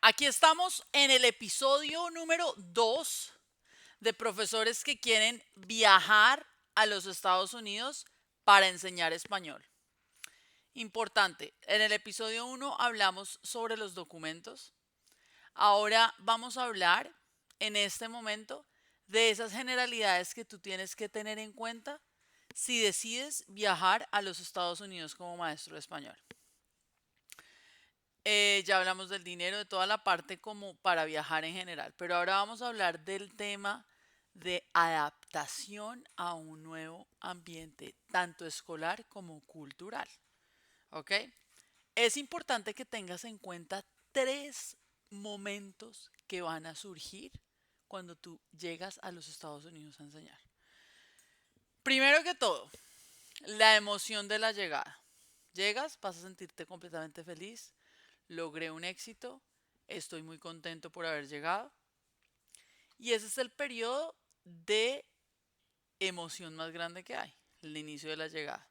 Aquí estamos en el episodio número 2 de profesores que quieren viajar a los Estados Unidos para enseñar español. Importante, en el episodio 1 hablamos sobre los documentos. Ahora vamos a hablar en este momento de esas generalidades que tú tienes que tener en cuenta si decides viajar a los Estados Unidos como maestro de español. Ya hablamos del dinero, de toda la parte como para viajar en general, pero ahora vamos a hablar del tema de adaptación a un nuevo ambiente, tanto escolar como cultural. ¿Ok? Es importante que tengas en cuenta tres momentos que van a surgir cuando tú llegas a los Estados Unidos a enseñar. Primero que todo, la emoción de la llegada. Llegas, vas a sentirte completamente feliz, logré un éxito, estoy muy contento por haber llegado. Y ese es el periodo de emoción más grande que hay, el inicio de la llegada.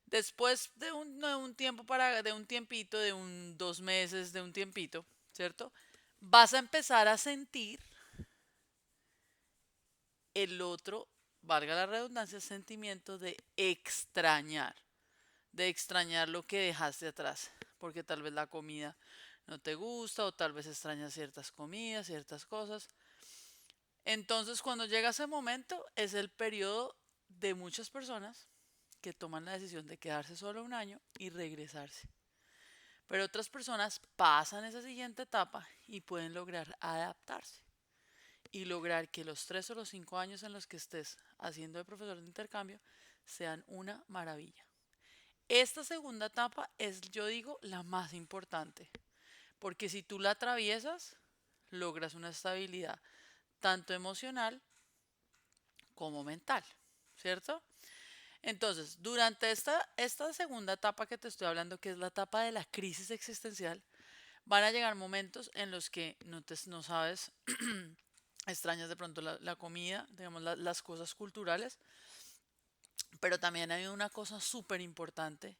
Después de un tiempo de un tiempito, de 2 meses, de un tiempito, ¿cierto? Vas a empezar a sentir el otro, valga la redundancia, sentimiento de extrañar lo que dejaste atrás, porque tal vez la comida no te gusta o tal vez extrañas ciertas comidas, ciertas cosas. Entonces, cuando llega ese momento, es el periodo de muchas personas que toman la decisión de quedarse solo un año y regresarse. Pero otras personas pasan esa siguiente etapa y pueden lograr adaptarse y lograr que los 3 o los 5 años en los que estés haciendo de profesor de intercambio sean una maravilla. Esta segunda etapa es, yo digo, la más importante, porque si tú la atraviesas, logras una estabilidad tanto emocional como mental, ¿cierto? Entonces, durante esta segunda etapa que te estoy hablando, que es la etapa de la crisis existencial, van a llegar momentos en los que no sabes, extrañas de pronto la comida, digamos, las cosas culturales, pero también hay una cosa súper importante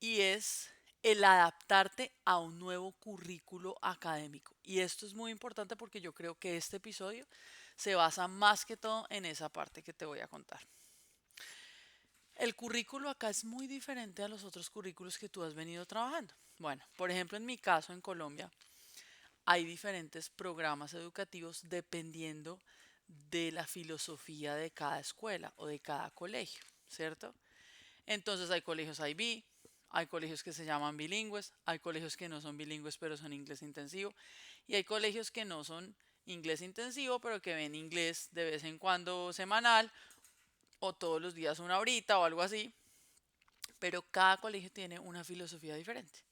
y es el adaptarte a un nuevo currículo académico. Y esto es muy importante porque yo creo que este episodio se basa más que todo en esa parte que te voy a contar. El currículo acá es muy diferente a los otros currículos que tú has venido trabajando. Bueno, por ejemplo, en mi caso en Colombia hay diferentes programas educativos dependiendo de la filosofía de cada escuela o de cada colegio, ¿cierto? Entonces hay colegios IB, hay colegios que se llaman bilingües, hay colegios que no son bilingües pero son inglés intensivo y hay colegios que no son inglés intensivo pero que ven inglés de vez en cuando semanal o todos los días una horita o algo así, pero cada colegio tiene una filosofía diferente.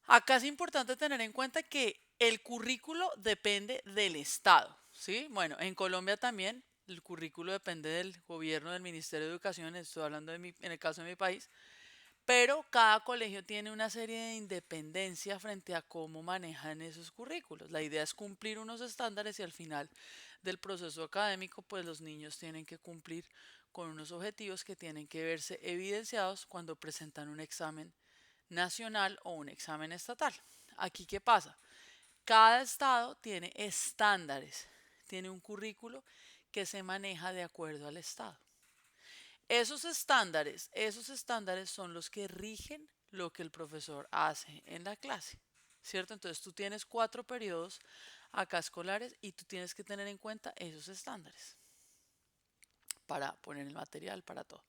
Acá es importante tener en cuenta que el currículo depende del estado, ¿sí? Bueno, en Colombia también el currículo depende del gobierno, del Ministerio de Educación, estoy hablando en el caso de mi país, pero cada colegio tiene una serie de independencia frente a cómo manejan esos currículos. La idea es cumplir unos estándares y al final del proceso académico, pues los niños tienen que cumplir con unos objetivos que tienen que verse evidenciados cuando presentan un examen nacional o un examen estatal. Aquí, ¿qué pasa? Cada estado tiene estándares, tiene un currículo que se maneja de acuerdo al estado. Esos estándares son los que rigen lo que el profesor hace en la clase, ¿cierto? Entonces tú tienes 4 periodos acá escolares y tú tienes que tener en cuenta esos estándares para poner el material, para todo.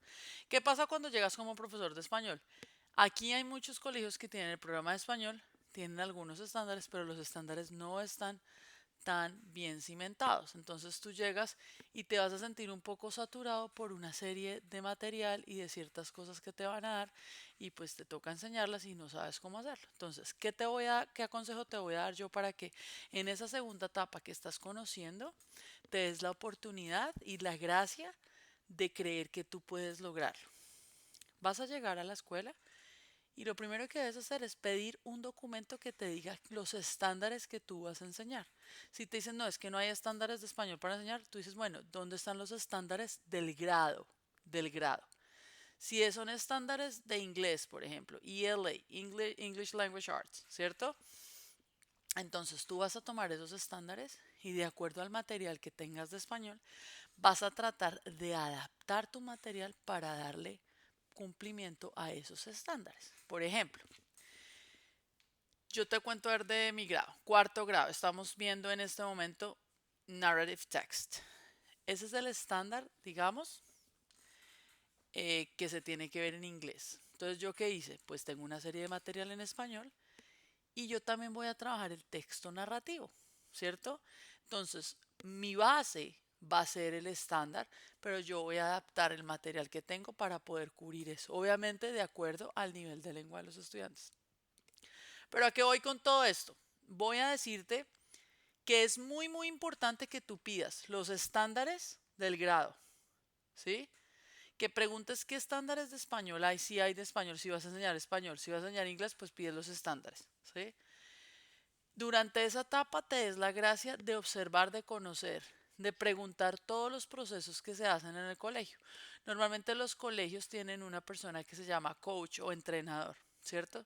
¿Qué pasa cuando llegas como profesor de español? Aquí hay muchos colegios que tienen el programa de español, tienen algunos estándares, pero los estándares no están tan bien cimentados. Entonces tú llegas y te vas a sentir un poco saturado por una serie de material y de ciertas cosas que te van a dar y pues te toca enseñarlas y no sabes cómo hacerlo. Entonces, ¿qué consejo te voy a dar yo para que en esa segunda etapa que estás conociendo te des la oportunidad y la gracia de creer que tú puedes lograrlo? Vas a llegar a la escuela y lo primero que debes hacer es pedir un documento que te diga los estándares que tú vas a enseñar. Si te dicen, no, es que no hay estándares de español para enseñar, tú dices, bueno, ¿dónde están los estándares del grado? Del grado. Si son estándares de inglés, por ejemplo, ELA, English Language Arts, ¿cierto? Entonces tú vas a tomar esos estándares y de acuerdo al material que tengas de español, vas a tratar de adaptar tu material para darle cumplimiento a esos estándares. Por ejemplo, yo te cuento a ver de mi grado, cuarto grado, estamos viendo en este momento narrative text. Ese es el estándar, digamos, que se tiene que ver en inglés. Entonces, ¿yo qué hice? Pues tengo una serie de material en español y yo también voy a trabajar el texto narrativo, ¿cierto? Entonces, mi base va a ser el estándar, pero yo voy a adaptar el material que tengo para poder cubrir eso, obviamente de acuerdo al nivel de lengua de los estudiantes. Pero ¿a qué voy con todo esto? Voy a decirte que es muy, muy importante que tú pidas los estándares del grado, ¿sí? Que preguntes qué estándares de español hay, si hay de español, si vas a enseñar español, si vas a enseñar inglés, pues pides los estándares, ¿sí? Durante esa etapa te des la gracia de observar, de conocer, de preguntar todos los procesos que se hacen en el colegio. Normalmente los colegios tienen una persona que se llama coach o entrenador, ¿cierto?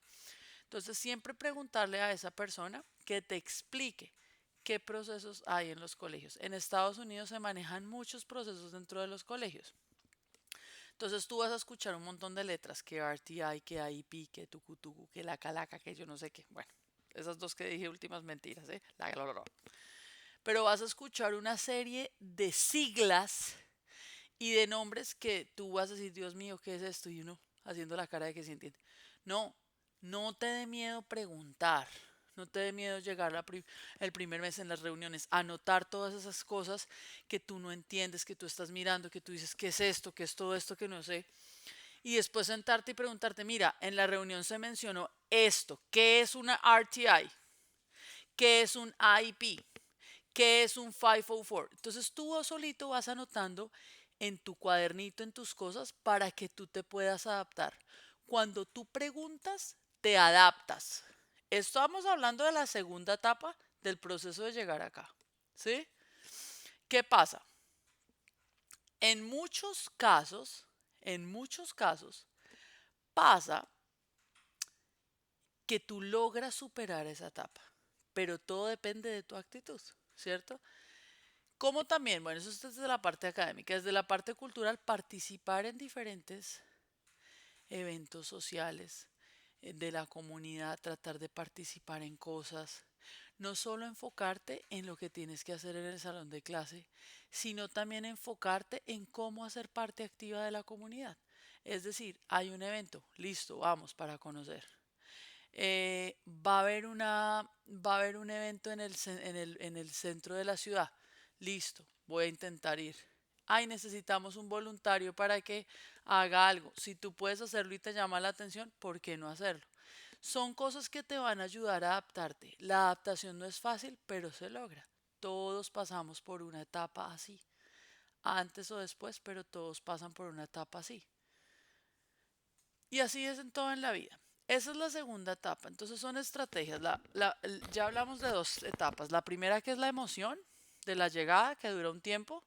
Entonces siempre preguntarle a esa persona que te explique qué procesos hay en los colegios. En Estados Unidos se manejan muchos procesos dentro de los colegios. Entonces tú vas a escuchar un montón de letras, que RTI, que AIP, que tucutucu, que la calaca, que yo no sé qué. Bueno, esas dos que dije últimas mentiras, ¿eh? Pero vas a escuchar una serie de siglas y de nombres que tú vas a decir, Dios mío, ¿qué es esto? Y uno haciendo la cara de que sí entiende. No, no te dé miedo preguntar. No te dé miedo llegar el primer mes en las reuniones, anotar todas esas cosas que tú no entiendes, que tú estás mirando, que tú dices, ¿qué es esto? ¿Qué es todo esto que no sé? Y después sentarte y preguntarte, mira, en la reunión se mencionó esto, ¿qué es una RTI? ¿Qué es un IP? ¿Qué es un 504? Entonces tú solito vas anotando en tu cuadernito, en tus cosas, para que tú te puedas adaptar. Cuando tú preguntas, te adaptas. Estamos hablando de la segunda etapa del proceso de llegar acá. ¿Sí? ¿Qué pasa? En muchos casos, pasa que tú logras superar esa etapa, pero todo depende de tu actitud, ¿cierto? Como también, bueno, eso es desde la parte académica, desde la parte cultural, participar en diferentes eventos sociales de la comunidad, tratar de participar en cosas, no solo enfocarte en lo que tienes que hacer en el salón de clase, sino también enfocarte en cómo hacer parte activa de la comunidad. Es decir, hay un evento, listo, vamos para conocer. Va a haber un evento en el centro de la ciudad. Listo, voy a intentar ir. Ay, necesitamos un voluntario para que haga algo. Si tú puedes hacerlo y te llama la atención, ¿por qué no hacerlo? Son cosas que te van a ayudar a adaptarte. La adaptación no es fácil, pero se logra. Todos pasamos por una etapa así. Antes o después, pero todos pasan por una etapa así. Y así es en todo en la vida. Esa es la segunda etapa. Entonces son estrategias. Ya hablamos de dos etapas. La primera que es la emoción de la llegada, que dura un tiempo,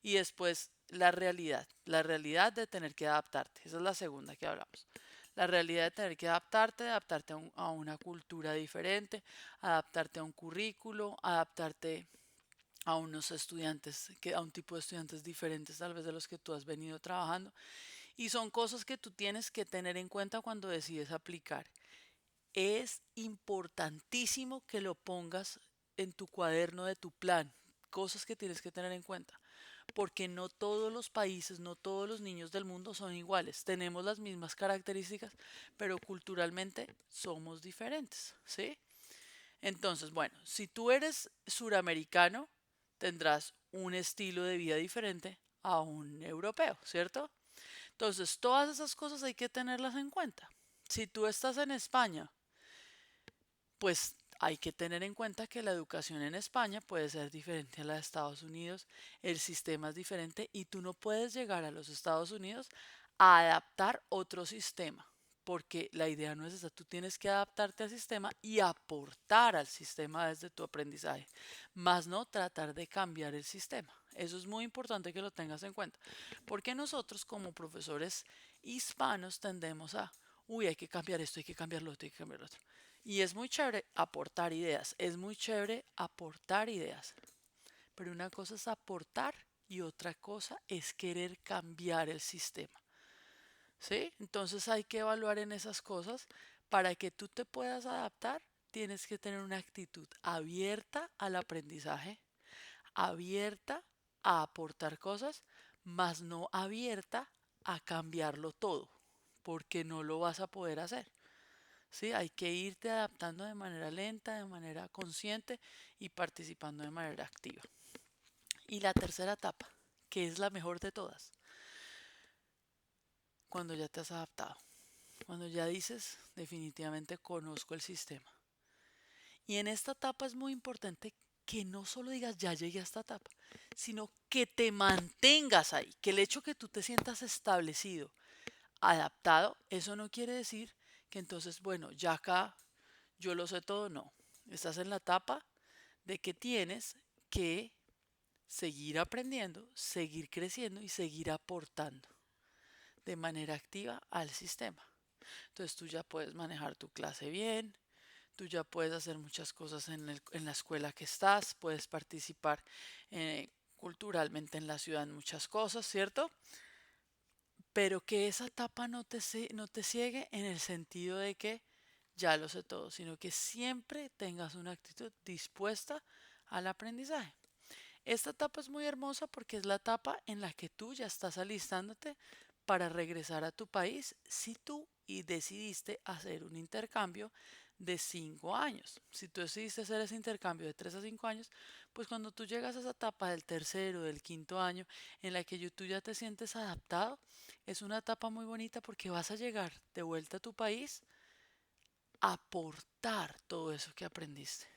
y después la realidad de tener que adaptarte. Esa es la segunda que hablamos. La realidad de tener que adaptarte a una cultura diferente, adaptarte a un currículo, adaptarte a unos estudiantes, a un tipo de estudiantes diferentes tal vez de los que tú has venido trabajando. Y son cosas que tú tienes que tener en cuenta cuando decides aplicar. Es importantísimo que lo pongas en tu cuaderno de tu plan, cosas que tienes que tener en cuenta, porque no todos los países, no todos los niños del mundo son iguales. Tenemos las mismas características, pero culturalmente somos diferentes, ¿sí? Entonces, bueno, si tú eres suramericano, tendrás un estilo de vida diferente a un europeo, ¿cierto? Entonces, todas esas cosas hay que tenerlas en cuenta. Si tú estás en España, pues hay que tener en cuenta que la educación en España puede ser diferente a la de Estados Unidos, el sistema es diferente y tú no puedes llegar a los Estados Unidos a adaptar otro sistema, porque la idea no es esa, tú tienes que adaptarte al sistema y aportar al sistema desde tu aprendizaje, más no tratar de cambiar el sistema. Eso es muy importante que lo tengas en cuenta, porque nosotros como profesores hispanos tendemos a, uy, hay que cambiar esto, hay que cambiar lo otro, hay que cambiar lo otro. Y es muy chévere aportar ideas, es muy chévere aportar ideas, pero una cosa es aportar y otra cosa es querer cambiar el sistema, ¿sí? Entonces hay que evaluar en esas cosas para que tú te puedas adaptar. Tienes que tener una actitud abierta al aprendizaje, abierta a aportar cosas, más no abierta a cambiarlo todo, porque no lo vas a poder hacer. ¿Sí? Hay que irte adaptando de manera lenta, de manera consciente y participando de manera activa. Y la tercera etapa, que es la mejor de todas, cuando ya te has adaptado, cuando ya dices definitivamente conozco el sistema. Y en esta etapa es muy importante que no solo digas ya llegué a esta etapa, sino que te mantengas ahí, que el hecho que tú te sientas establecido, adaptado, eso no quiere decir que entonces, bueno, ya acá yo lo sé todo, no. Estás en la etapa de que tienes que seguir aprendiendo, seguir creciendo y seguir aportando de manera activa al sistema. Entonces tú ya puedes manejar tu clase bien, tú ya puedes hacer muchas cosas en la escuela que estás, puedes participar culturalmente en la ciudad en muchas cosas, ¿cierto? Pero que esa etapa no te ciegue en el sentido de que ya lo sé todo, sino que siempre tengas una actitud dispuesta al aprendizaje. Esta etapa es muy hermosa porque es la etapa en la que tú ya estás alistándote para regresar a tu país si tú y decidiste hacer un intercambio de 5 años. Si tú decidiste hacer ese intercambio de 3 a 5 años, pues cuando tú llegas a esa etapa del tercero, del quinto año, en la que tú ya te sientes adaptado, es una etapa muy bonita porque vas a llegar de vuelta a tu país a aportar todo eso que aprendiste.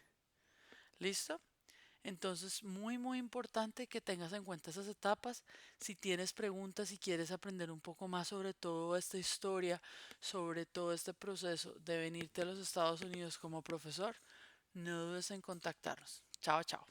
¿Listo? Entonces, muy importante que tengas en cuenta esas etapas. Si tienes preguntas, si quieres aprender un poco más sobre toda esta historia, sobre todo este proceso de venirte a los Estados Unidos como profesor, no dudes en contactarnos. Chao, chao.